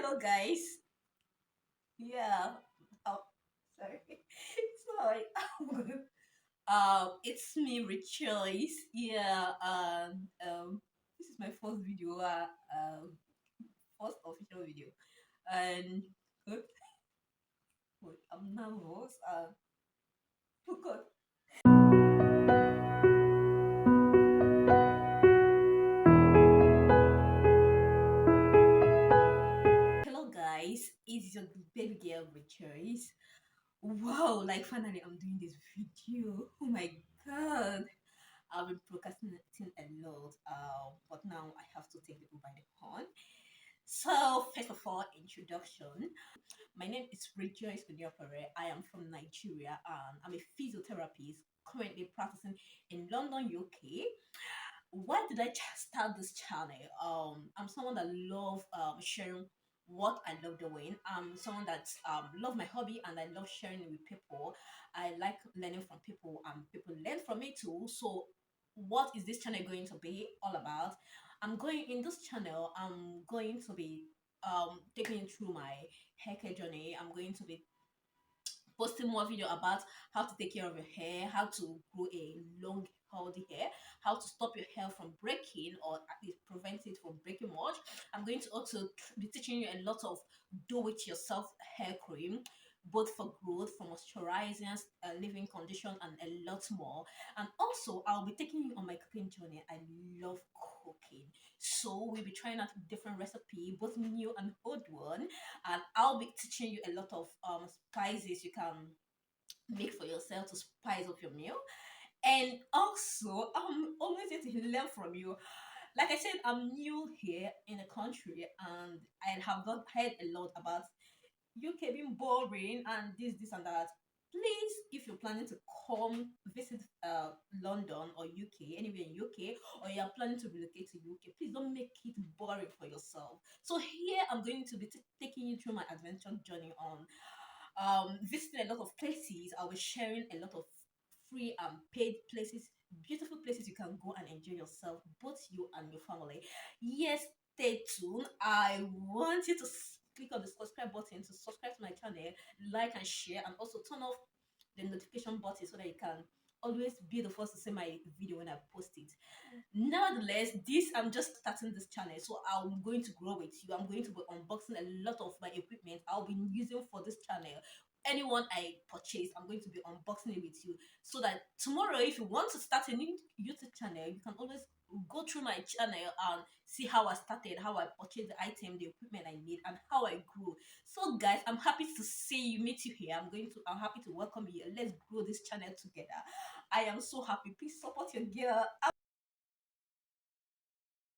Hello, guys. Yeah. Oh, sorry. Sorry. It's me, Rejoice. Yeah. This is my first video. First official video, and wait, I'm nervous. Oh God. Hello, guys. It's your baby girl, Rejoice. Wow! Like finally, I'm doing this video. Oh my God. I've been procrastinating a lot, but now I have to take people by the horn. So, first of all, introduction. My name is Rejoice Onyopere. I am from Nigeria and I'm a physiotherapist currently practicing in London, UK. Why did I start this channel? I'm someone that love sharing what I love doing. I'm someone that love my hobby and I love sharing it with people. I like learning from people and people learn from me too. So, what is this channel going to be all about? I'm going in this channel. I'm going to be taking you through my haircare journey. I'm going to be posting more video about how to take care of your hair, how to grow a long healthy hair, how to stop your hair from breaking or at least prevent it from breaking much. I'm going to also be teaching you a lot of do it yourself hair cream, both for growth, for moisturizers, living condition, and a lot more. And also, I'll be taking you on my cooking journey. I love cooking, so we'll be trying out different recipe, both new and old one, and I'll be teaching you a lot of spices you can make for yourself to spice up your meal. And also, I'm always here to learn from you. Like I said, I'm new here in the country, and I have not heard a lot about UK being boring and this and that. Please, if you're planning to come visit London or UK, anywhere in UK, or you're planning to relocate to UK, please don't make it boring for yourself. So here I'm going to be taking you through my adventure journey on visiting a lot of places. I'll be sharing a lot of free and paid places, beautiful places you can go and enjoy yourself, both you and your family. Yes, stay tuned. I want you to click on the subscribe button to subscribe to my channel, like and share, and also turn off the notification button so that you can always be the first to see my video when I post it. Nevertheless, this I'm just starting this channel, so I'm going to grow with you. I'm going to be unboxing a lot of my equipment I'll be using for this channel. Anyone I purchase, I'm going to be unboxing it with you, so that tomorrow, if you want to start a new YouTube channel, you can always go through my channel and see how I started, how I purchased the item, the equipment I need, and how I grew. So, guys, I'm happy to see you, meet you here. I'm happy to welcome you. Let's grow this channel together. I am so happy. Please support your girl.